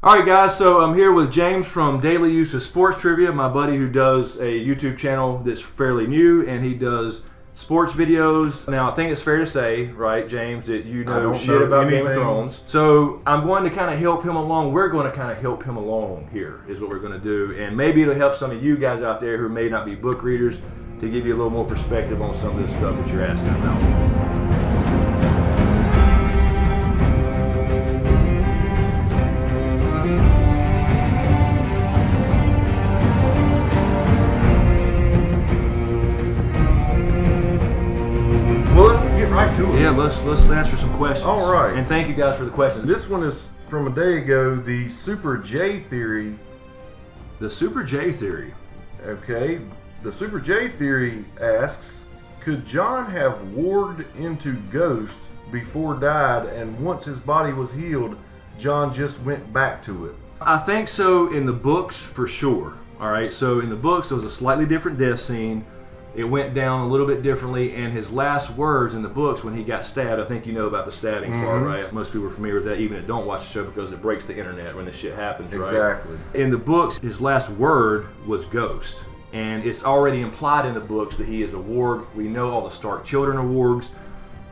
Alright guys, so I'm here with James from Daily Use of Sports Trivia, my buddy who does a YouTube channel that's fairly new, and he does sports videos. Now I think it's fair to say, right James, that you know shit about Game of Thrones. So I'm going to kind of help him along. We're going to kind of help him along here is what we're going to do. And maybe it'll help some of you guys out there who may not be book readers to give you a little more perspective on some of this stuff that you're asking about. Right to it. Yeah, let's answer some questions. All right. And thank you guys for the questions. This one is from a day ago, the Super J theory. The Super J theory. Okay. The Super J theory asks, could Jon have warged into Ghost before died, and once his body was healed, Jon just went back to it? I think so in the books for sure. All right. So in the books, there was a slightly different death scene. It went down a little bit differently, and his last words in the books when he got stabbed, I think you know about the stabbing part, right? Most people are familiar with that, even if they don't watch the show, because it breaks the internet when this shit happens, right? Exactly. In the books, his last word was Ghost, and it's already implied in the books that he is a warg. We know all the Stark children are wargs.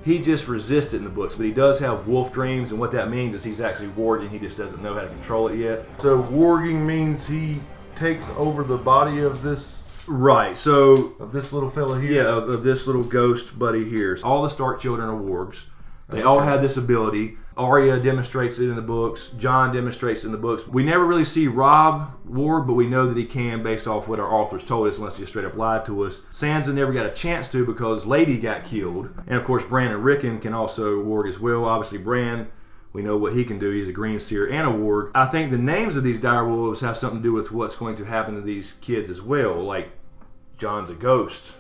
He just resisted in the books, but he does have wolf dreams, and what that means is he's actually warging, he just doesn't know how to control it yet. So warging means he takes over the body of this... Right, so... Of this little fella here? Yeah, of this little ghost buddy here. All the Stark children are wargs. They all have this ability. Arya demonstrates it in the books. Jon demonstrates it in the books. We never really see Robb warg, but we know that he can based off what our authors told us, unless he straight up lied to us. Sansa never got a chance to because Lady got killed. And of course, Bran and Rickon can also warg as well. Obviously, Bran... We know what he can do. He's a green seer and a warg. I think the names of these direwolves have something to do with what's going to happen to these kids as well. Like, Jon's a ghost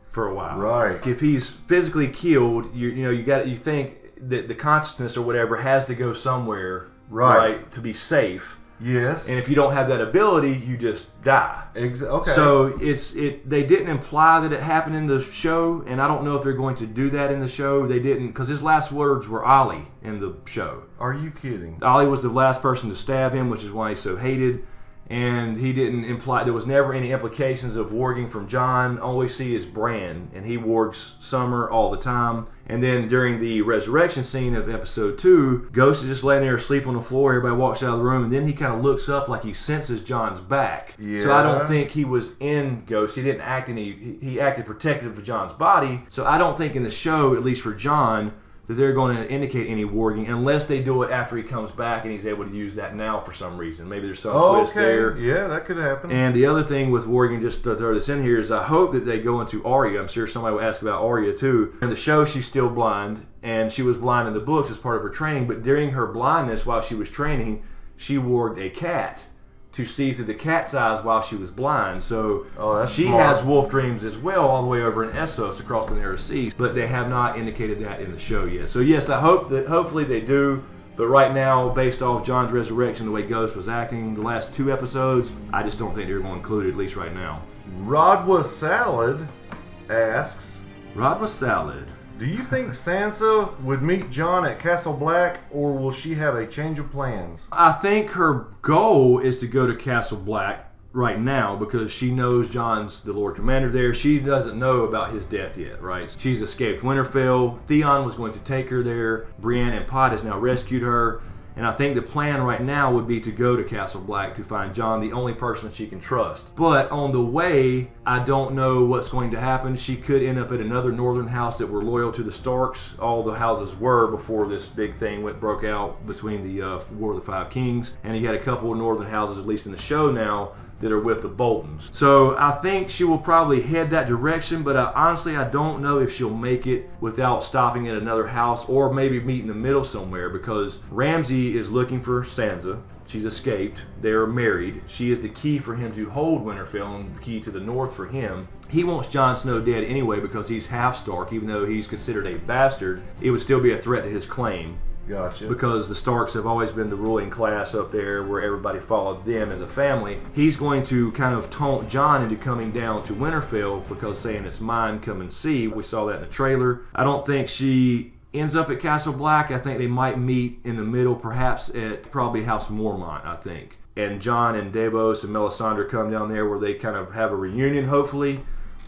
for a while. Right. If he's physically killed, you think that the consciousness or whatever has to go somewhere, right, to be safe. Yes. And if you don't have that ability, you just die. Okay. So they didn't imply that it happened in the show, and I don't know if they're going to do that in the show. They didn't, because his last words were Ollie in the show. Are you kidding? Ollie was the last person to stab him, which is why he's so hated. And he didn't imply, there was never any implications of warging from Jon. All we see is Bran, and he wargs Summer all the time. And then during the resurrection scene of episode 2, Ghost is just laying there asleep on the floor. Everybody walks out of the room, and then he kind of looks up like he senses Jon's back. Yeah. So I don't think he was in Ghost. He didn't act he acted protective of Jon's body. So I don't think in the show, at least for Jon, that they're going to indicate any warging unless they do it after he comes back and he's able to use that now for some reason. Maybe there's some twist there. Yeah, that could happen. And the other thing with warging, just to throw this in here, is I hope that they go into Arya. I'm sure somebody will ask about Arya too. In the show, she's still blind, and she was blind in the books as part of her training, but during her blindness while she was training, she warged a cat to see through the cat's eyes while she was blind. So she has wolf dreams as well all the way over in Essos across the narrow seas, but they have not indicated that in the show yet. So yes, I hope that hopefully they do, but right now, based off Jon's resurrection, the way Ghost was acting the last 2 episodes, I just don't think they're going to include it, at least right now. Rodwa Salad asks, Rodwa Salad, do you think Sansa would meet Jon at Castle Black, or will she have a change of plans? I think her goal is to go to Castle Black right now because she knows Jon's the Lord Commander there. She doesn't know about his death yet, right? She's escaped Winterfell. Theon was going to take her there. Brienne and Pod has now rescued her. And I think the plan right now would be to go to Castle Black to find Jon, the only person she can trust. But on the way, I don't know what's going to happen. She could end up at another northern house that were loyal to the Starks. All the houses were before this big thing broke out between the War of the Five Kings. And you had a couple of northern houses, at least in the show now, that are with the Boltons. So I think she will probably head that direction, but honestly I don't know if she'll make it without stopping at another house or maybe meet in the middle somewhere, because Ramsay is looking for Sansa. She's escaped. They're married. She is the key for him to hold Winterfell and the key to the north for him. He wants Jon Snow dead anyway because he's half Stark, even though he's considered a bastard. It would still be a threat to his claim. Gotcha. Because the Starks have always been the ruling class up there where everybody followed them as a family. He's going to kind of taunt Jon into coming down to Winterfell because saying it's mine, come and see. We saw that in the trailer. I don't think she ends up at Castle Black. I think they might meet in the middle, perhaps at probably House Mormont, I think. And Jon and Davos and Melisandre come down there where they kind of have a reunion, hopefully,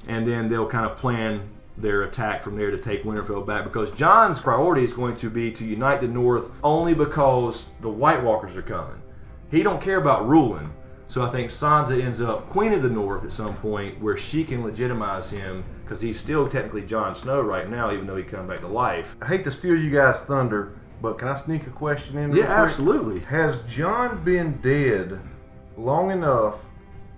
and then they'll kind of plan their attack from there to take Winterfell back, because Jon's priority is going to be to unite the North only because the White Walkers are coming. He don't care about ruling. So I think Sansa ends up Queen of the North at some point where she can legitimize him, because he's still technically Jon Snow right now, even though he come back to life. I hate to steal you guys' thunder, but can I sneak a question in? Yeah, absolutely. Has Jon been dead long enough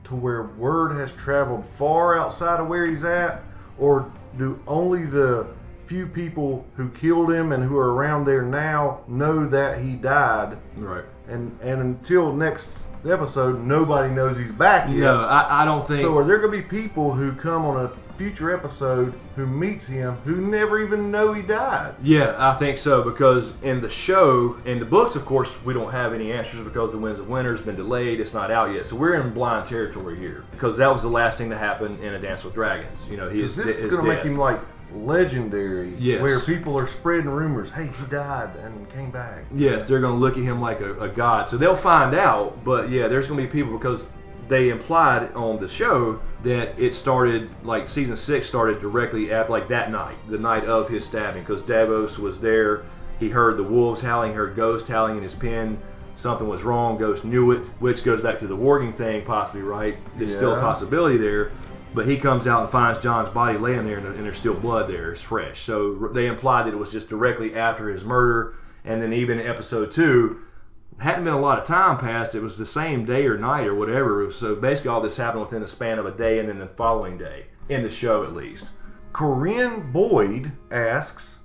to where word has traveled far outside of where he's at, or do only the few people who killed him and who are around there now know that he died? Right. And until next episode, nobody knows he's back yet. No, I don't think. So are there going to be people who come on a future episode who meets him who never even know he died? Yeah, I think so, because in the show, in the books, of course, we don't have any answers because The Winds of Winter has been delayed. It's not out yet. So we're in blind territory here, because that was the last thing to happen in A Dance with Dragons. You know, this is going to make him like legendary, yes, where people are spreading rumors, hey, he died and came back. Yes, they're going to look at him like a god. So they'll find out, but yeah, there's going to be people, because they implied on the show that it started, like season 6 started directly at like that night, the night of his stabbing, because Davos was there. He heard the wolves howling, heard Ghost howling in his pen. Something was wrong. Ghost knew it, which goes back to the warging thing, possibly, right? There's still a possibility there. But he comes out and finds Jon's body laying there, and there's still blood there. It's fresh. So they implied that it was just directly after his murder. And then even in episode 2, hadn't been a lot of time passed. It was the same day or night or whatever. So basically all this happened within the span of a day and then the following day, in the show at least. Corinne Boyd asks...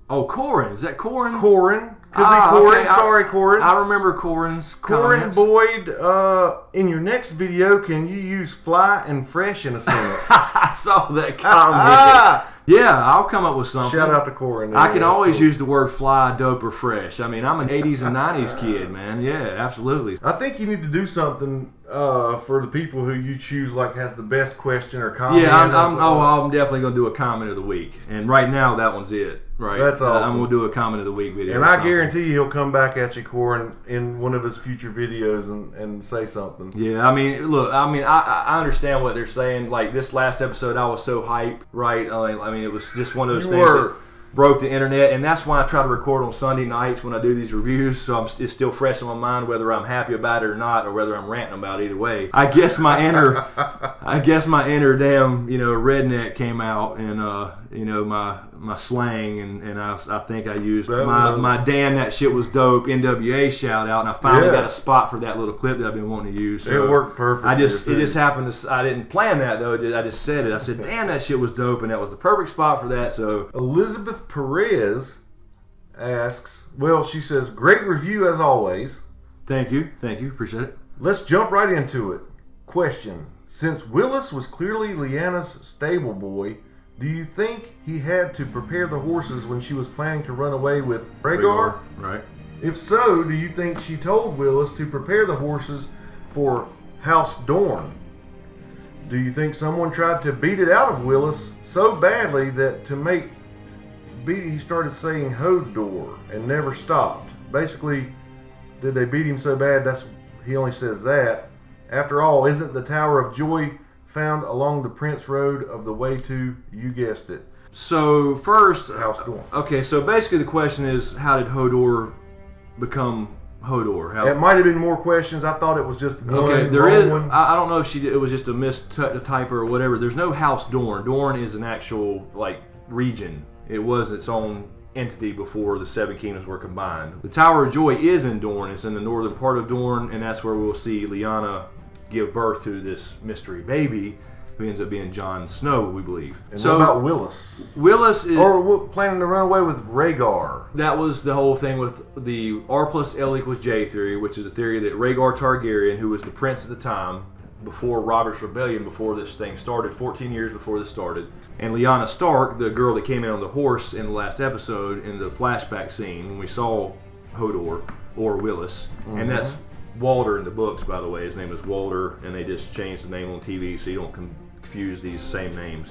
Oh, Corin. Is that Corin? Corin. Could be Corin. Okay. Sorry, Corin. I remember Corin's Corin comments. Boyd, in your next video, can you use fly and fresh in a sentence? I saw that comment. Yeah, I'll come up with something. Shout out to Corin. I can always use the word fly, dope, or fresh. I mean, I'm an 80s and 90s kid, man. Yeah, absolutely. I think you need to do something for the people who you choose, like has the best question or comment. Yeah, I'm definitely going to do a comment of the week. And right now, that one's it. Right. That's awesome. I'm going to do a comment of the week video. And I guarantee you he'll come back at you, Corin, in one of his future videos and say something. Yeah, I mean, look, I understand what they're saying. Like, this last episode, I was so hyped, right? I mean, it was just one of those things that broke the internet, and that's why I try to record on Sunday nights when I do these reviews, so it's still fresh in my mind whether I'm happy about it or not, or whether I'm ranting about it. Either way, I guess my inner damn redneck came out, and my slang, and I think I used my damn that shit was dope NWA shout out, and I finally got a spot for that little clip that I've been wanting to use. So it worked perfect. It just happened to. I didn't plan that though. I just said it. I said, damn, that shit was dope, and that was the perfect spot for that. So Elizabeth Perez asks, well, she says, great review as always. Thank you, appreciate it. Let's jump right into it. Question: since Willis was clearly Lyanna's stable boy, do you think he had to prepare the horses when she was planning to run away with Rhaegar? Right. If so, do you think she told Willis to prepare the horses for House Dorne? Do you think someone tried to beat it out of Willis so badly that to make beat he started saying Hodor and never stopped? Basically, did they beat him so bad he only says that? After all, isn't the Tower of Joy found along the Prince Road of the way to, you guessed it, so first, House Dorne? Okay, so basically the question is, how did Hodor become Hodor? It might have been more questions. I thought it was just one. Okay, there is. I don't know if it was just a mistype or whatever. There's no House Dorne. Dorne is an actual region. It was its own entity before the Seven Kingdoms were combined. The Tower of Joy is in Dorne. It's in the northern part of Dorne, and that's where we'll see Lyanna give birth to this mystery baby, who ends up being Jon Snow, we believe. And so, what about Willis? Willis is... Or planning to run away with Rhaegar. That was the whole thing with the R plus L equals J theory, which is a theory that Rhaegar Targaryen, who was the prince at the time, before Robert's Rebellion, before this thing started, 14 years before this started, and Lyanna Stark, the girl that came in on the horse in the last episode, in the flashback scene, when we saw Hodor, or Willis, and that's Walder in the books, by the way. His name is Walder, and they just changed the name on TV so you don't confuse these same names.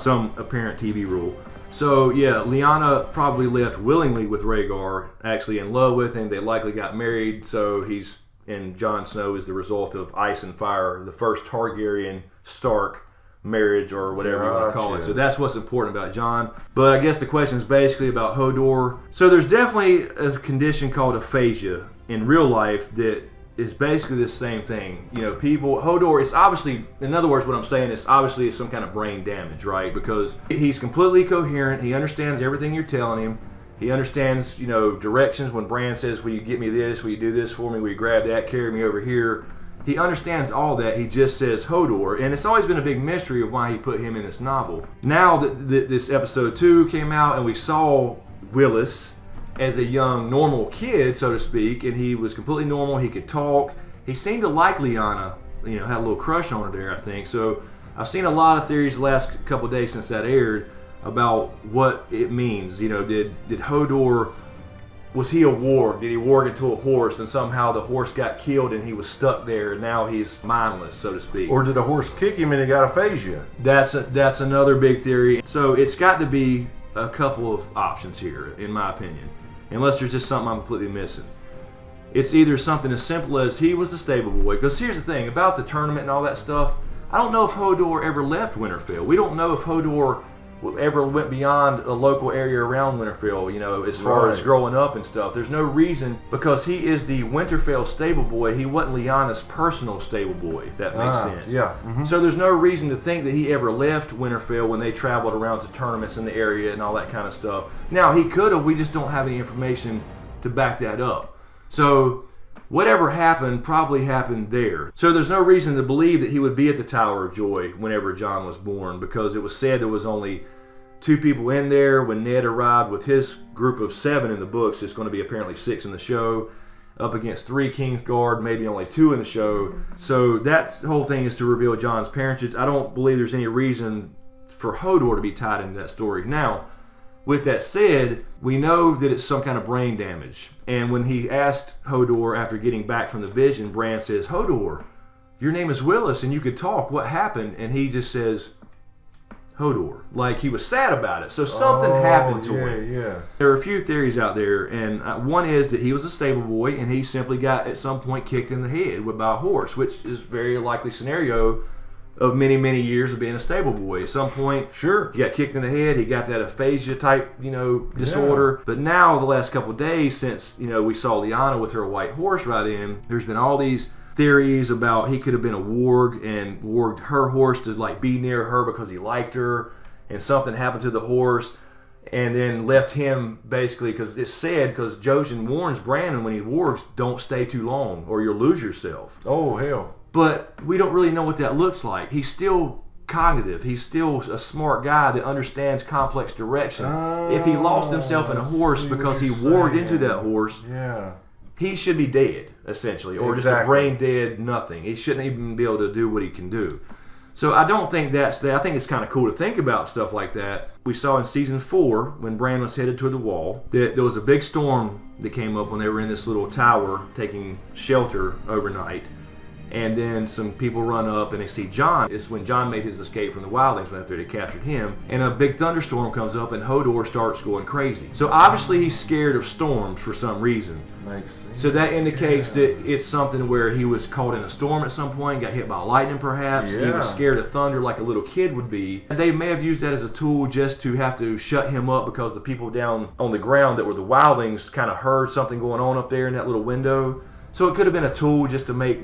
Some apparent TV rule. So yeah, Lyanna probably left willingly with Rhaegar, actually in love with him. They likely got married, so and Jon Snow is the result of ice and fire, the first Targaryen Stark marriage or whatever you want to call it. So that's what's important about Jon. But I guess the question is basically about Hodor. So there's definitely a condition called aphasia in real life that is basically the same thing. Hodor, it's obviously, in other words, what I'm saying is obviously it's some kind of brain damage, right? Because he's completely coherent. He understands everything you're telling him. He understands, directions when Bran says, will you get me this? Will you do this for me? Will you grab that? Carry me over here? He understands all that. He just says Hodor. And it's always been a big mystery of why he put him in this novel. Now that this episode 2 came out and we saw Willis as a young, normal kid, so to speak, and he was completely normal. He could talk. He seemed to like Lyanna, had a little crush on her there, I think. So I've seen a lot of theories the last couple of days since that aired about what it means. Did Hodor, was he a warg? Did he warg into a horse and somehow the horse got killed and he was stuck there and now he's mindless, so to speak? Or did a horse kick him and he got aphasia? That's another big theory. So it's got to be a couple of options here, in my opinion. Unless there's just something I'm completely missing. It's either something as simple as he was a stable boy. Because here's the thing, about the tournament and all that stuff, I don't know if Hodor ever left Winterfell. We don't know if Hodor ever went beyond a local area around Winterfell, as far as growing up and stuff. There's no reason, because he is the Winterfell stable boy. He wasn't Lyanna's personal stable boy, if that makes sense. Yeah. Mm-hmm. So there's no reason to think that he ever left Winterfell when they traveled around to tournaments in the area and all that kind of stuff. Now, he could have. We just don't have any information to back that up. So whatever happened probably happened there. So there's no reason to believe that he would be at the Tower of Joy whenever Jon was born, because it was said there was only 2 people in there when Ned arrived with his group of 7 in the books. It's going to be apparently 6 in the show, up against 3 Kingsguard, maybe only 2 in the show. So that whole thing is to reveal Jon's parentage. I don't believe there's any reason for Hodor to be tied into that story. Now, with that said, we know that it's some kind of brain damage. And when he asked Hodor after getting back from the vision, Bran says, Hodor, your name is Willis and you could talk. What happened? And he just says, Hodor. Like he was sad about it. So something happened to him. Yeah. There are a few theories out there, and one is that he was a stable boy and he simply got at some point kicked in the head by a horse, which is a very likely scenario of many, many years of being a stable boy. At some point, sure, he got kicked in the head. He got that aphasia type, disorder. Yeah. But now, the last couple of days since, we saw Lyanna with her white horse ride in, there's been all these theories about he could have been a warg and warged her horse to be near her because he liked her, and something happened to the horse, and then left him basically, because it's said, because Jojen warns Brandon when he wargs, don't stay too long or you'll lose yourself. Oh, hell. But we don't really know what that looks like. He's still cognitive. He's still a smart guy that understands complex direction. If he lost himself in a horse because he warged into that horse, he should be dead, essentially, or just a brain dead nothing. He shouldn't even be able to do what he can do. So I don't think that's that. I think it's kind of cool to think about stuff like that. We saw in season 4, when Bran was headed toward the wall, that there was a big storm that came up when they were in this little tower taking shelter overnight. And then some people run up and they see Jon. It's when Jon made his escape from the wildlings after they captured him. And a big thunderstorm comes up and Hodor starts going crazy. So obviously he's scared of storms for some reason. Makes sense. So that indicates that it's something where he was caught in a storm at some point, got hit by lightning perhaps. He was scared of thunder like a little kid would be. And they may have used that as a tool just to have to shut him up because the people down on the ground that were the wildlings kind of heard something going on up there in that little window. So it could have been a tool just to make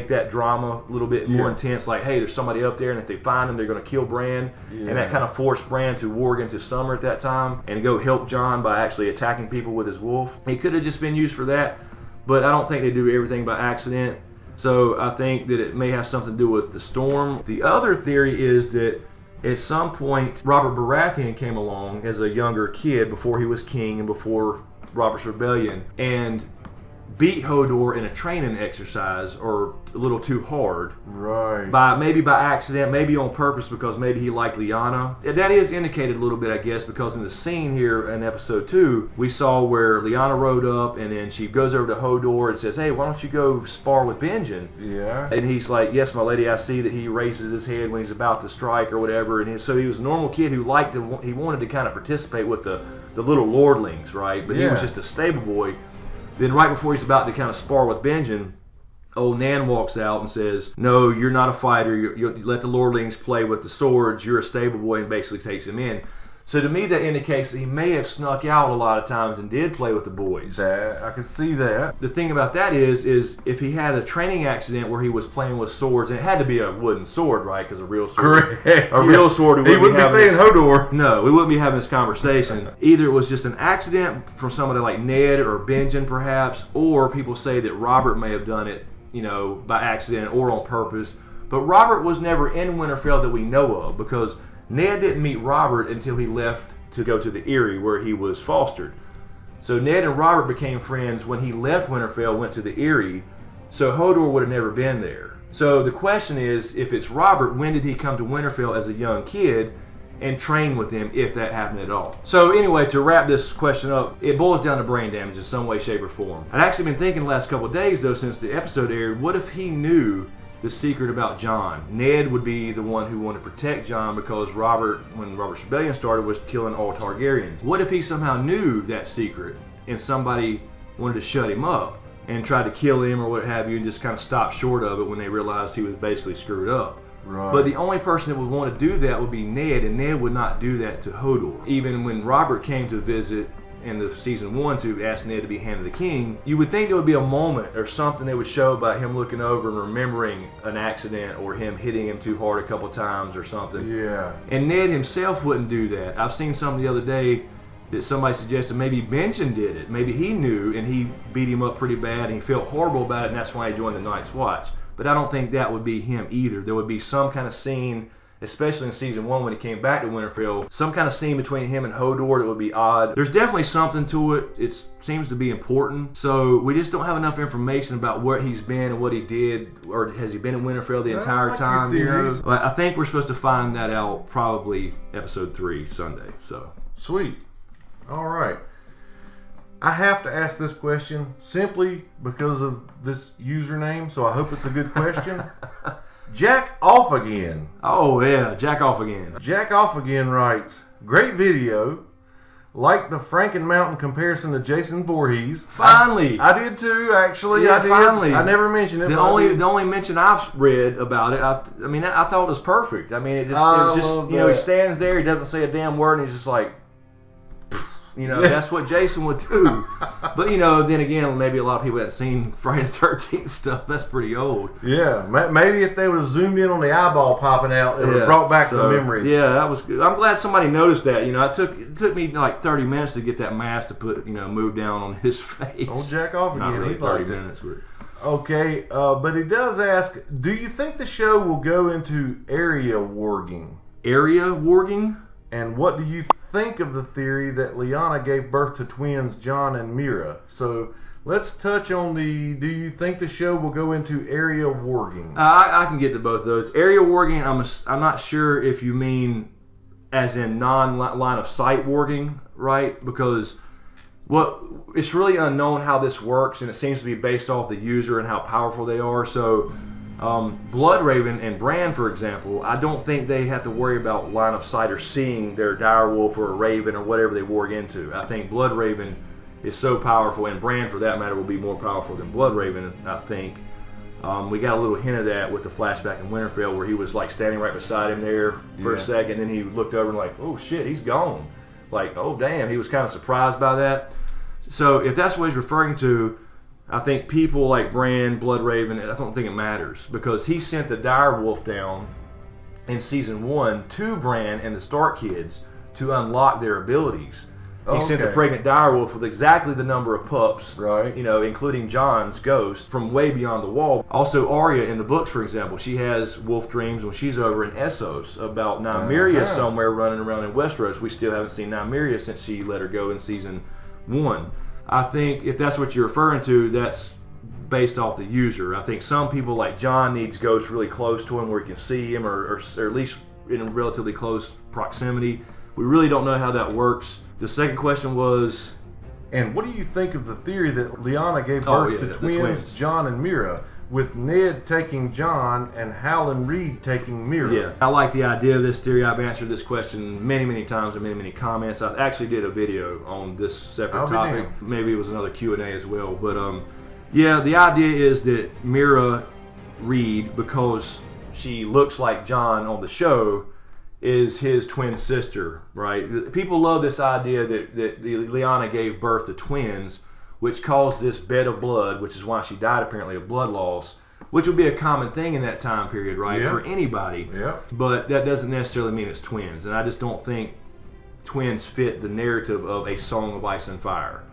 that drama a little bit more intense. Like, hey, there's somebody up there, and if they find him, they're going to kill Bran. And that kind of forced Bran to warg into Summer at that time and go help Jon by actually attacking people with his wolf. It could have just been used for that, but I don't think they do everything by accident. So I think that it may have something to do with the storm. The other theory is that at some point, Robert Baratheon came along as a younger kid before he was king and before Robert's Rebellion, and beat Hodor in a training exercise or a little too hard. Right. Maybe by accident, maybe on purpose because maybe he liked Lyanna. That is indicated a little bit, I guess, because in the scene here in episode 2, we saw where Lyanna rode up and then she goes over to Hodor and says, hey, why don't you go spar with Benjen? Yeah. And he's like, yes, my lady, I see that he raises his head when he's about to strike or whatever. And so he was a normal kid who he wanted to kind of participate with the little lordlings, right? But he was just a stable boy. Then right before he's about to kind of spar with Benjen, old Nan walks out and says, no, you're not a fighter. You let the lordlings play with the swords. You're a stable boy, and basically takes him in. So to me, that indicates that he may have snuck out a lot of times and did play with the boys. I can see that. The thing about that is if he had a training accident where he was playing with swords, and it had to be a wooden sword, right? Because a real sword, correct. Real sword, he wouldn't be saying Hodor. No, we wouldn't be having this conversation. Either it was just an accident from somebody like Ned or Benjen, perhaps, or people say that Robert may have done it, by accident or on purpose. But Robert was never in Winterfell that we know of, because Ned didn't meet Robert until he left to go to the Eyrie where he was fostered. So Ned and Robert became friends when he left Winterfell, went to the Eyrie. So Hodor would have never been there. So the question is, if it's Robert, when did he come to Winterfell as a young kid and train with them, if that happened at all? So anyway, to wrap this question up, it boils down to brain damage in some way, shape, or form. I'd actually been thinking the last couple of days, though, since the episode aired, what if he knew the secret about Jon? Ned would be the one who wanted to protect Jon because Robert, when Robert's Rebellion started, was killing all Targaryens. What if he somehow knew that secret and somebody wanted to shut him up and tried to kill him or what have you and just kind of stopped short of it when they realized he was basically screwed up? Right. But the only person that would want to do that would be Ned, and Ned would not do that to Hodor. Even when Robert came to visit in the season 1 to ask Ned to be Hand of the King, you would think there would be a moment or something they would show about him looking over and remembering an accident or him hitting him too hard a couple times or something. Yeah. And Ned himself wouldn't do that. I've seen something the other day that somebody suggested maybe Benjen did it. Maybe he knew and he beat him up pretty bad and he felt horrible about it, and that's why he joined the Night's Watch. But I don't think that would be him either. There would be some kind of scene, especially in season 1 when he came back to Winterfell, some kind of scene between him and Hodor that would be odd. There's definitely something to it. It seems to be important. So we just don't have enough information about where he's been and what he did, or has he been in Winterfell the entire time? But I think we're supposed to find that out probably episode 3 Sunday. So sweet. All right. I have to ask this question simply because of this username, so I hope it's a good question. Jack Off Again. Oh yeah, Jack Off Again. Jack Off Again writes, great video. Like the Franken Mountain comparison to Jason Voorhees. Finally. I did too, actually. Yeah, I did. finally. I never mentioned it. The only mention I've read about it, I thought it was perfect. I mean, it was just he stands there, he doesn't say a damn word, and he's just like, that's what Jason would do. But, then again, maybe a lot of people haven't seen Friday the 13th stuff. That's pretty old. Yeah, maybe if they would have zoomed in on the eyeball popping out, it would have brought back the memories. Yeah, that was good. I'm glad somebody noticed that. It took me like 30 minutes to get that mask to put, move down on his face. Old Jack Off Again. Not really 30 minutes. But... Okay, but he does ask, do you think the show will go into area warging? Area warging? And what do you think of the theory that Lyanna gave birth to twins Jon and Mira? So let's touch on do you think the show will go into area warging? I can get to both of those. Area warging, I'm not sure if you mean as in non-line of sight warging, right? Because it's really unknown how this works, and it seems to be based off the user and how powerful they are. So Bloodraven and Bran, for example, I don't think they have to worry about line of sight or seeing their direwolf or a raven or whatever they warg into. I think Bloodraven is so powerful, and Bran, for that matter, will be more powerful than Bloodraven, I think. We got a little hint of that with the flashback in Winterfell where he was like standing right beside him there for a second, and then he looked over and like, oh shit, he's gone. Like, oh damn, he was kind of surprised by that. So if that's what he's referring to, I think people like Bran, Bloodraven, I don't think it matters, because he sent the direwolf down in season 1 to Bran and the Stark kids to unlock their abilities. He sent the pregnant direwolf with exactly the number of pups, right? Including Jon's ghost from way beyond the wall. Also, Arya in the books, for example, she has wolf dreams when she's over in Essos about Nymeria somewhere running around in Westeros. We still haven't seen Nymeria since she let her go in season 1. I think if that's what you're referring to, that's based off the user. I think some people like Jon needs ghosts really close to him where he can see him, or at least in relatively close proximity. We really don't know how that works. The second question was, and what do you think of the theory that Lyanna gave birth to twins, Jon and Mira, with Ned taking Jon and Howland Reed taking Mira? Yeah, I like the idea of this theory. I've answered this question many times in many comments. I actually did a video on this separate topic. Maybe it was another Q&A as well. But yeah, the idea is that Mira Reed, because she looks like Jon on the show, is his twin sister, right? People love this idea that Lyanna gave birth to twins, which caused this bed of blood, which is why she died apparently of blood loss, which would be a common thing in that time period, right? Yeah. For anybody. Yeah. But that doesn't necessarily mean it's twins. And I just don't think twins fit the narrative of A Song of Ice and Fire.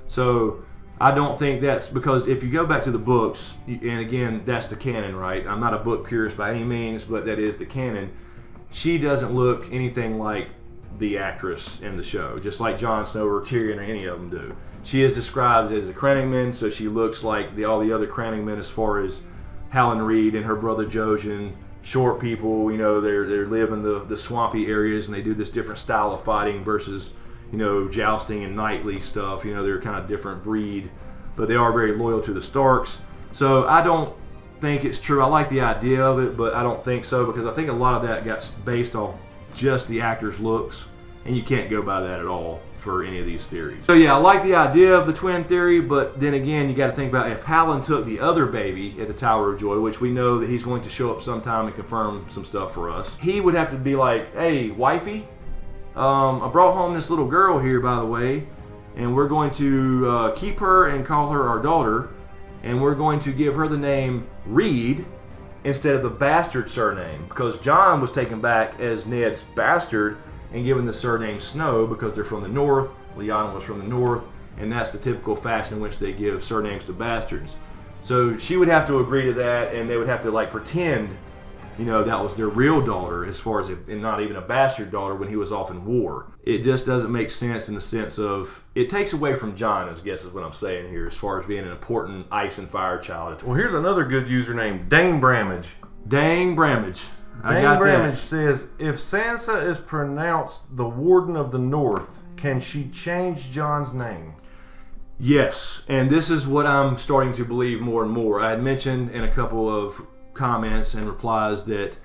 So I don't think that's, because if you go back to the books, and again, that's the canon, right? I'm not a book purist by any means, but that is the canon. She doesn't look anything like the actress in the show, just like Jon Snow or Tyrion or any of them do. She is described as a Cranningman, so she looks like all the other Cranningmen as far as Howland Reed and her brother Jojen. Short people, you know, they live in the swampy areas, and they do this different style of fighting versus, you know, jousting and knightly stuff. You know, they're kind of different breed, but they are very loyal to the Starks. So I don't think it's true. I like the idea of it, but I don't think so, because I think a lot of that got based off just the actors' looks, and you can't go by that at all for any of these theories. So yeah, I like the idea of the twin theory, but then again, you got to think about if Howland took the other baby at the Tower of Joy, which we know that he's going to show up sometime and confirm some stuff for us. He would have to be like, hey, wifey, I brought home this little girl here, by the way, and we're going to keep her and call her our daughter, and we're going to give her the name Reed instead of the bastard surname, because Jon was taken back as Ned's bastard and given the surname Snow because they're from the north. Lyanna was from the north, and that's the typical fashion in which they give surnames to bastards. So she would have to agree to that, and they would have to like pretend, you know, that was their real daughter, as far as and not even a bastard daughter when he was off in war. It just doesn't make sense in the sense of, it takes away from Jon, I guess is what I'm saying here, as far as being an important Ice and Fire child. Well, here's another good username, Dane Bramage. Dang Bramage. Dane Bramage says, if Sansa is pronounced the Warden of the North, can she change Jon's name? Yes, and this is what I'm starting to believe more and more. I had mentioned in a couple of comments and replies that,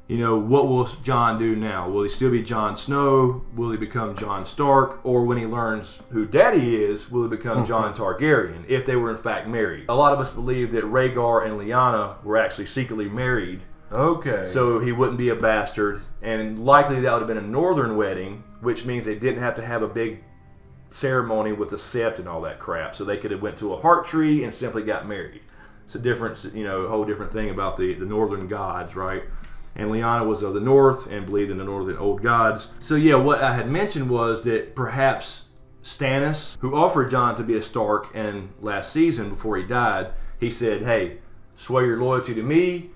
you know, what will Jon do now? Will he still be Jon Snow? Will he become Jon Stark? Or when he learns who Daddy is, will he become Jon Targaryen, if they were in fact married? A lot of us believe that Rhaegar and Lyanna were actually secretly married. Okay. So he wouldn't be a bastard, and likely that would have been a northern wedding, which means they didn't have to have a big ceremony with the sept and all that crap. So they could have went to a heart tree and simply got married. It's a different, you know, a whole different thing about the northern gods, right? And Lyanna was of the north and believed in the northern old gods. So yeah, what I had mentioned was that perhaps Stannis, who offered Jon to be a Stark, and last season before he died, he said, hey, swear your loyalty to me,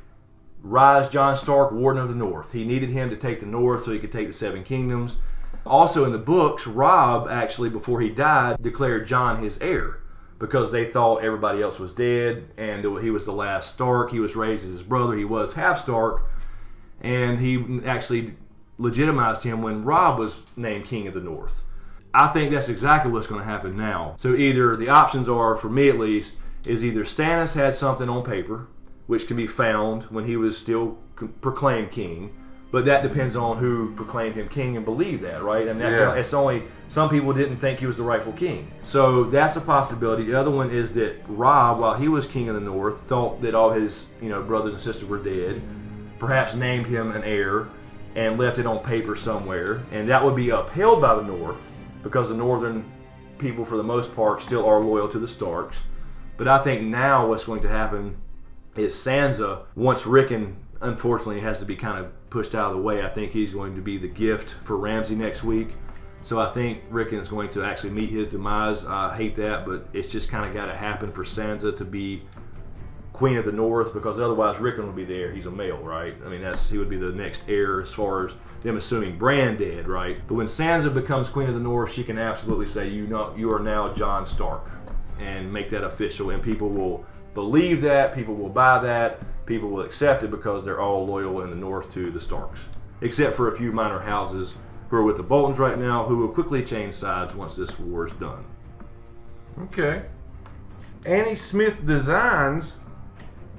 rise Jon Stark, Warden of the North. He needed him to take the north so he could take the Seven Kingdoms. Also in the books, Robb actually, before he died, declared Jon his heir, because they thought everybody else was dead and he was the last Stark. He was raised as his brother. He was half Stark, and he actually legitimized him when Robb was named King of the North. I think that's exactly what's going to happen now. So either the options are, for me at least, is either Stannis had something on paper, which can be found when he was still proclaimed king, but that depends on who proclaimed him king and believed that, right? And it's only, some people didn't think he was the rightful king. So that's a possibility. The other one is that Robb, while he was king of the north, thought that all his, you know, brothers and sisters were dead, perhaps named him an heir and left it on paper somewhere, and that would be upheld by the north, because the northern people for the most part still are loyal to the Starks. But I think now what's going to happen is Sansa, once Rickon unfortunately has to be kind of pushed out of the way, I think he's going to be the gift for Ramsay next week. So I think Rickon is going to actually meet his demise. I hate that, but it's just kind of got to happen for Sansa to be Queen of the North, because otherwise Rickon would be there. He's a male, right? I mean, he would be the next heir as far as them assuming Bran dead, right? But when Sansa becomes Queen of the North, she can absolutely say, you are now Jon Stark, and make that official, and people will believe that, people will buy that, people will accept it because they're all loyal in the North to the Starks, except for a few minor houses who are with the Boltons right now, who will quickly change sides once this war is done. Okay. Annie Smith Designs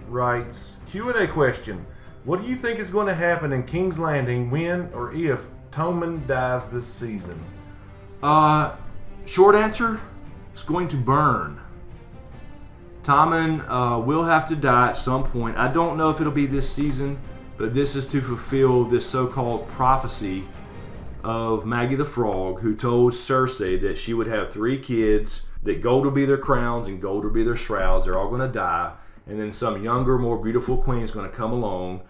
writes, Q&A question. What do you think is going to happen in King's Landing when or if Tommen dies this season? Short answer, it's going to burn. Tommen will have to die at some point. I don't know if it'll be this season, but this is to fulfill this so-called prophecy of Maggie the Frog, who told Cersei that she would have 3 kids, that gold will be their crowns and gold will be their shrouds. They're all going to die. And then some younger, more beautiful queen is going to come along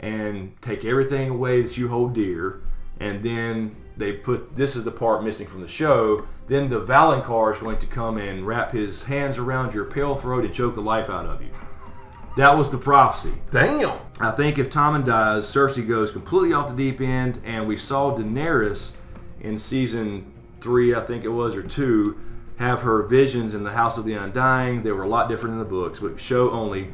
and take everything away that you hold dear. And then this is the part missing from the show, then the Valonqar is going to come and wrap his hands around your pale throat and choke the life out of you. That was the prophecy. Damn! I think if Tommen dies, Cersei goes completely off the deep end, and we saw Daenerys in season 3, I think it was, or 2, have her visions in the House of the Undying. They were a lot different in the books, but show only.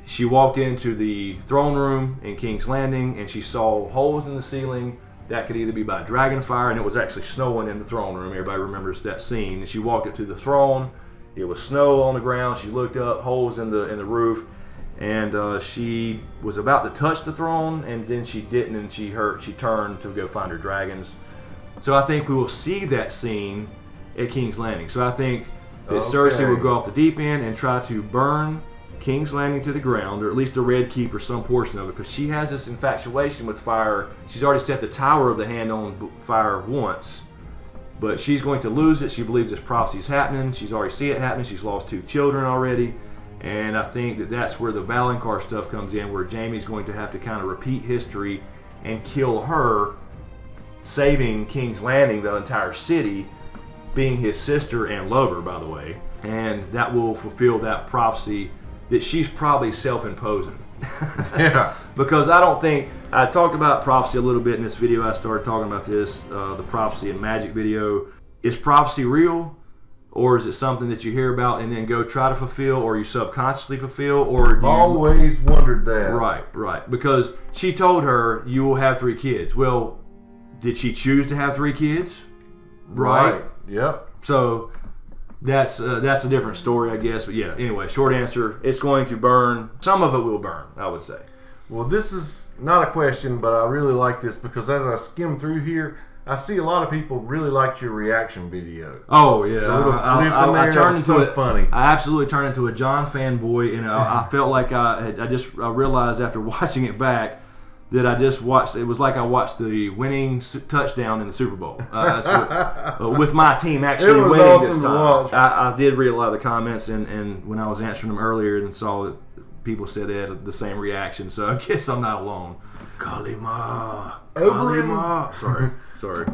She walked into the throne room in King's Landing, and she saw holes in the ceiling. That could either be by dragon fire, and it was actually snowing in the throne room. Everybody remembers that scene. And she walked up to the throne. It was snow on the ground. She looked up, holes in the roof, and she was about to touch the throne, and then she didn't, and she turned to go find her dragons. So I think we will see that scene at King's Landing. So I think that Cersei will go off the deep end and try to burn King's Landing to the ground, or at least the Red Keep or some portion of it, because she has this infatuation with fire. She's already set the Tower of the Hand on fire once, but she's going to lose it. She believes this prophecy is happening. She's already seen it happening. She's lost 2 children already, and I think that that's where the Valonqar stuff comes in, where Jaime's going to have to kind of repeat history and kill her, saving King's Landing, the entire city, being his sister and lover, by the way, and that will fulfill that prophecy that she's probably self-imposing. Yeah. Because I don't think, I talked about prophecy a little bit in this video. I started talking about this, the prophecy and magic video. Is prophecy real? Or is it something that you hear about and then go try to fulfill, or you subconsciously fulfill, or do you... Always wondered that. Right. Because she told her, you will have 3 kids. Well, did she choose to have 3 kids? Right. Yep. So that's a different story, I guess. But yeah, anyway, short answer, it's going to burn. Some of it will burn, I would say. Well, this is not a question, but I really like this because as I skim through here, I see a lot of people really liked your reaction video. Oh yeah, I turned into funny. I absolutely turned into a John fanboy, and I felt like I realized after watching it back that I just watched. It was like I watched the winning touchdown in the Super Bowl with my team actually winning awesome this time. I did read a lot of the comments, and when I was answering them earlier, and saw that people said they had the same reaction. So I guess I'm not alone. Kalima. Sorry.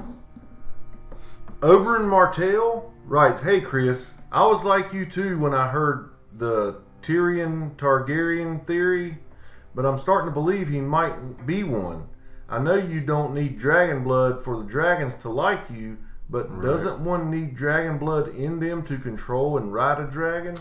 Oberyn Martell writes, "Hey Chris, I was like you too when I heard the Tyrion Targaryen theory, but I'm starting to believe he might be one. I know you don't need dragon blood for the dragons to like you, but doesn't one need dragon blood in them to control and ride a dragon?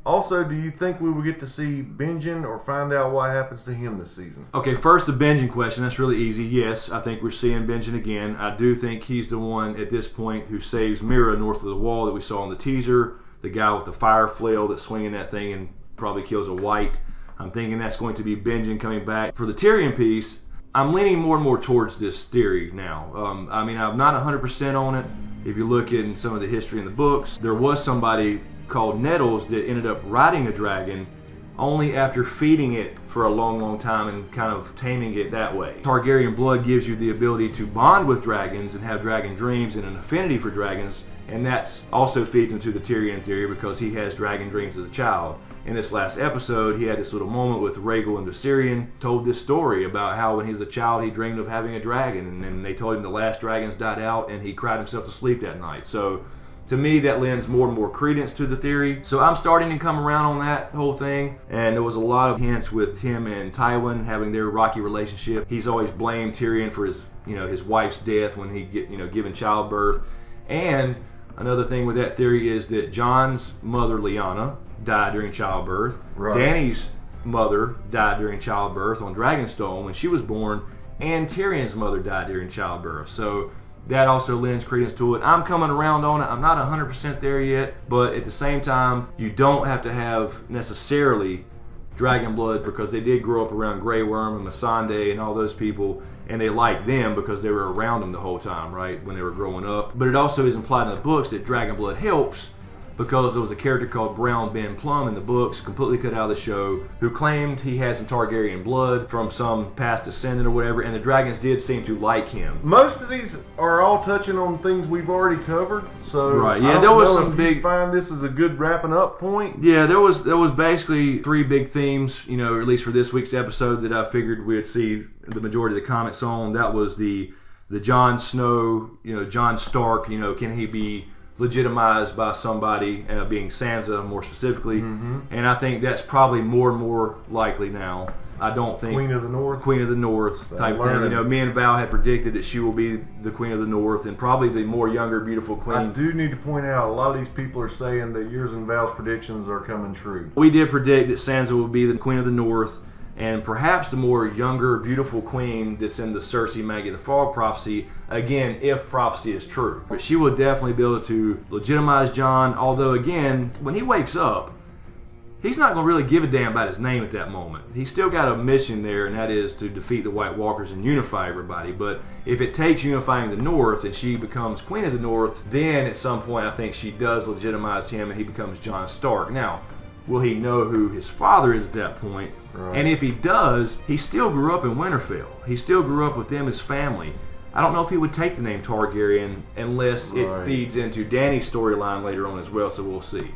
Also, do you think we will get to see Benjen or find out what happens to him this season?" Okay, first the Benjen question. That's really easy. Yes, I think we're seeing Benjen again. I do think he's the one at this point who saves Mira north of the wall that we saw in the teaser. The guy with the fire flail that's swinging that thing and probably kills a white. I'm thinking that's going to be Benjen coming back. For the Tyrion piece, I'm leaning more and more towards this theory now. I mean, I'm not 100% on it. If you look in some of the history in the books, there was somebody called Nettles that ended up riding a dragon only after feeding it for a long time and kind of taming it that way. Targaryen blood gives you the ability to bond with dragons and have dragon dreams and an affinity for dragons, and that's also feeds into the Tyrion theory because he has dragon dreams as a child. In this last episode, he had this little moment with Rhaegal and Viserion, told this story about how when he was a child he dreamed of having a dragon, and then they told him the last dragons died out and he cried himself to sleep that night. So to me, that lends more and more credence to the theory. So I'm starting to come around on that whole thing. And there was a lot of hints with him and Tywin having their rocky relationship. He's always blamed Tyrion for his wife's death when he given childbirth. And another thing with that theory is that Jon's mother, Lyanna, died during childbirth. Right. Dany's mother died during childbirth on Dragonstone when she was born. And Tyrion's mother died during childbirth. So that also lends credence to it. I'm coming around on it. I'm not 100% there yet, but at the same time, you don't have to have necessarily dragon blood, because they did grow up around Grey Worm and Missandei and all those people, and they liked them because they were around them the whole time, right, when they were growing up. But it also is implied in the books that dragon blood helps, because there was a character called Brown Ben Plum in the books, completely cut out of the show, who claimed he had some Targaryen blood from some past descendant or whatever, and the dragons did seem to like him. Most of these are all touching on things we've already covered, so right, yeah, I don't there was know some if big. You find this is a good wrapping up point. Yeah, there was basically three big themes, or at least for this week's episode, that I figured we'd see the majority of the comments on. That was the Jon Snow, Jon Stark, can he be legitimized by somebody, being Sansa more specifically, and I think that's probably more and more likely now. I don't think Queen of the North type thing. Me and Val had predicted that she will be the Queen of the North, and probably the more younger, beautiful queen. I do need to point out, a lot of these people are saying that yours and Val's predictions are coming true. We did predict that Sansa will be the Queen of the North, and perhaps the more younger, beautiful queen that's in the Cersei Maggie the Fall prophecy, again, if prophecy is true. But she will definitely be able to legitimize Jon, although, again, when he wakes up, he's not going to really give a damn about his name at that moment. He's still got a mission there, and that is to defeat the White Walkers and unify everybody. But if it takes unifying the North and she becomes Queen of the North, then at some point I think she does legitimize him and he becomes Jon Stark. Now, will he know who his father is at that point? Right. And if he does, he still grew up in Winterfell. He still grew up with them as family. I don't know if he would take the name Targaryen unless it feeds into Dany's storyline later on as well, so we'll see.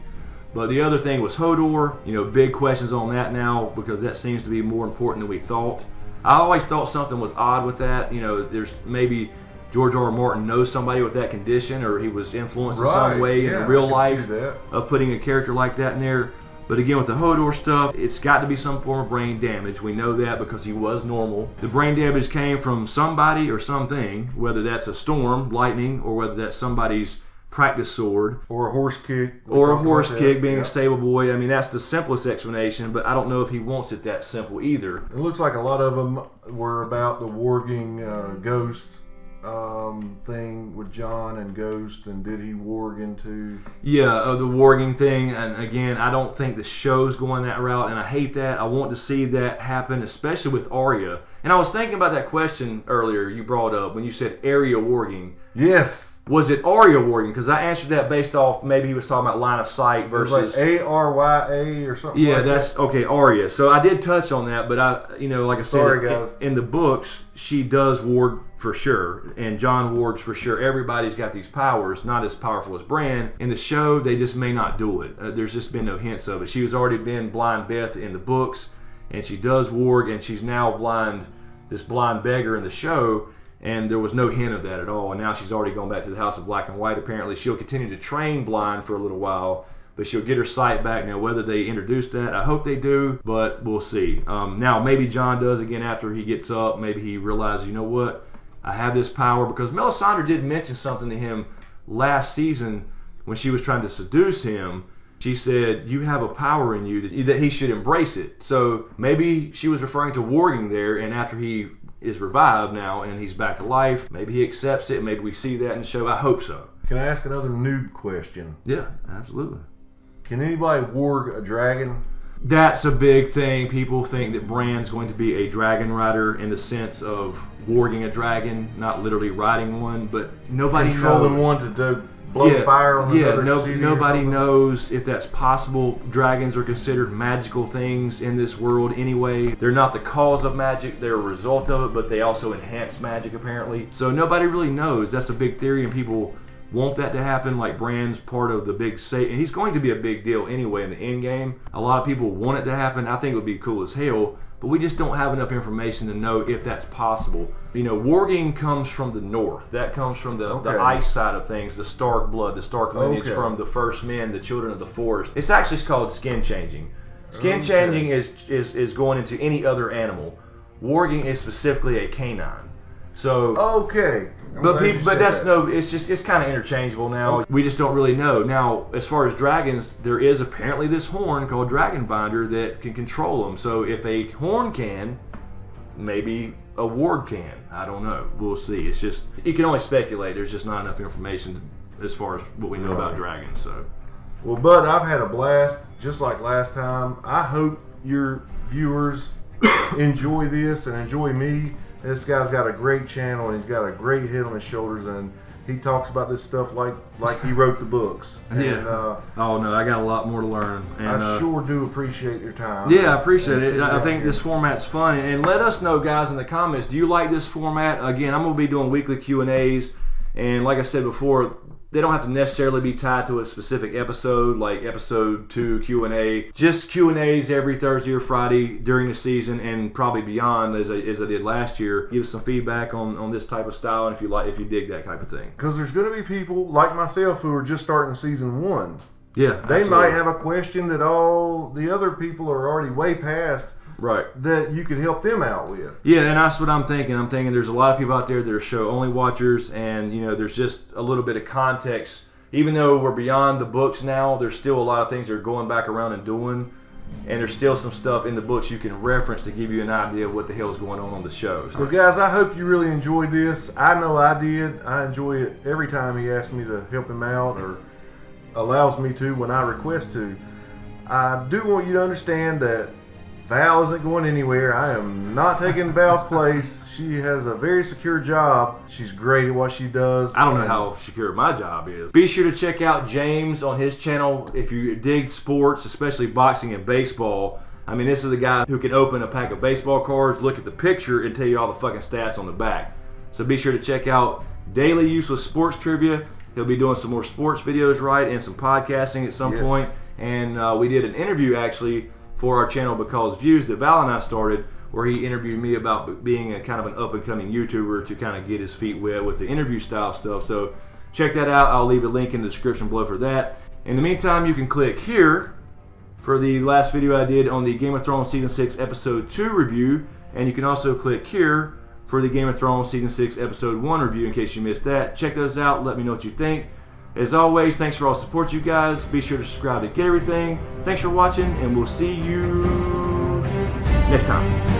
But the other thing was Hodor. Big questions on that now, because that seems to be more important than we thought. I always thought something was odd with that. There's maybe George R. R. Martin knows somebody with that condition, or he was influenced in some way in real life of putting a character like that in there. But again, with the Hodor stuff, it's got to be some form of brain damage. We know that because he was normal. The brain damage came from somebody or something, whether that's a storm, lightning, or whether that's somebody's practice sword. Or a horse kick. Or a horse kick, being a stable boy. I mean, that's the simplest explanation, but I don't know if he wants it that simple either. It looks like a lot of them were about the warging ghost thing with Jon and Ghost, and did he warg into... Yeah, the warging thing, and again, I don't think the show's going that route, and I hate that. I want to see that happen, especially with Arya. And I was thinking about that question earlier you brought up when you said Arya warging. Yes. Was it Arya warging? Because I answered that based off, maybe he was talking about line of sight versus... It was like Arya or something. Yeah, like that's that. Okay, Arya. So I did touch on that, but like I said, sorry, guys. In the books, she does warg for sure, and Jon wargs for sure. Everybody's got these powers, not as powerful as Bran. In the show, they just may not do it. There's just been no hints of it. She has already been Blind Beth in the books, and she does warg, and she's now this blind beggar in the show. And there was no hint of that at all. And now she's already gone back to the House of Black and White. Apparently, she'll continue to train blind for a little while, but she'll get her sight back. Now, whether they introduce that, I hope they do, but we'll see. Now, maybe Jon does again after he gets up. Maybe he realizes, you know what? I have this power. Because Melisandre did mention something to him last season when she was trying to seduce him. She said, you have a power in you that he should embrace it. So maybe she was referring to warging there, and after he is revived now and he's back to life, maybe he accepts it. Maybe we see that in the show. I hope so. Can I ask another noob question? Yeah, absolutely. Can anybody warg a dragon? That's a big thing. People think that Bran's going to be a dragon rider in the sense of warging a dragon, not literally riding one, but nobody controlling knows. One to blow fire on another city. Nobody knows if that's possible. Dragons are considered magical things in this world anyway. They're not the cause of magic, they're a result of it, but they also enhance magic apparently. So nobody really knows. That's a big theory, and people want that to happen. Like Bran's part of the big and he's going to be a big deal anyway in the end game. A lot of people want it to happen. I think it would be cool as hell, but we just don't have enough information to know if that's possible. You know, warging comes from the north. That comes from the ice side of things, the Stark blood, the Stark lineage from the first men, the children of the forest. It's actually called skin changing. Skin changing is going into any other animal. Warging is specifically a canine. So but it's kind of interchangeable now. We just don't really know. Now, as far as dragons, there is apparently this horn called Dragon Binder that can control them. So if a horn can, maybe a ward can. I don't know. We'll see. It's just, you can only speculate. There's just not enough information as far as what we know about dragons. So, well, Bud, I've had a blast just like last time. I hope your viewers enjoy this and enjoy me. This guy's got a great channel, and he's got a great head on his shoulders, and he talks about this stuff like he wrote the books. And, oh no, I got a lot more to learn. And I sure do appreciate your time. Yeah, I appreciate it. I think this format's fun, and let us know, guys, in the comments. Do you like this format? Again, I'm gonna be doing weekly Q&As, and like I said before, they don't have to necessarily be tied to a specific episode, like episode 2 Q&A. Just Q&As every Thursday or Friday during the season, and probably beyond, as I did last year. Give us some feedback on this type of style, and if you dig that type of thing. Because there's going to be people like myself who are just starting season 1. Yeah, they might have a question that all the other people are already way past. Right. That you could help them out with. Yeah, and that's what I'm thinking. I'm thinking there's a lot of people out there that are show-only watchers, and, you know, there's just a little bit of context. Even though we're beyond the books now, there's still a lot of things they're going back around and doing, and there's still some stuff in the books you can reference to give you an idea of what the hell is going on the shows. So, guys, I hope you really enjoyed this. I know I did. I enjoy it every time he asks me to help him out or allows me to when I request to. I do want you to understand that Val isn't going anywhere. I am not taking Val's place. She has a very secure job. She's great at what she does. I don't know how secure my job is. Be sure to check out James on his channel if you dig sports, especially boxing and baseball. I mean, this is a guy who can open a pack of baseball cards, look at the picture, and tell you all the fucking stats on the back. So be sure to check out Daily Useless Sports Trivia. He'll be doing some more sports videos, right, and some podcasting at some point. And we did an interview, actually, for our channel Because Views that Val and I started, where he interviewed me about being a kind of an up-and-coming YouTuber to kind of get his feet wet with the interview style stuff. So check that out. I'll leave a link in the description below for that. In the meantime, you can click here for the last video I did on the Game of Thrones Season 6 Episode 2 review, and you can also click here for the Game of Thrones Season 6 Episode 1 review in case you missed that. Check those out. Let me know what you think. As always, thanks for all the support, you guys. Be sure to subscribe to get everything. Thanks for watching, and we'll see you next time.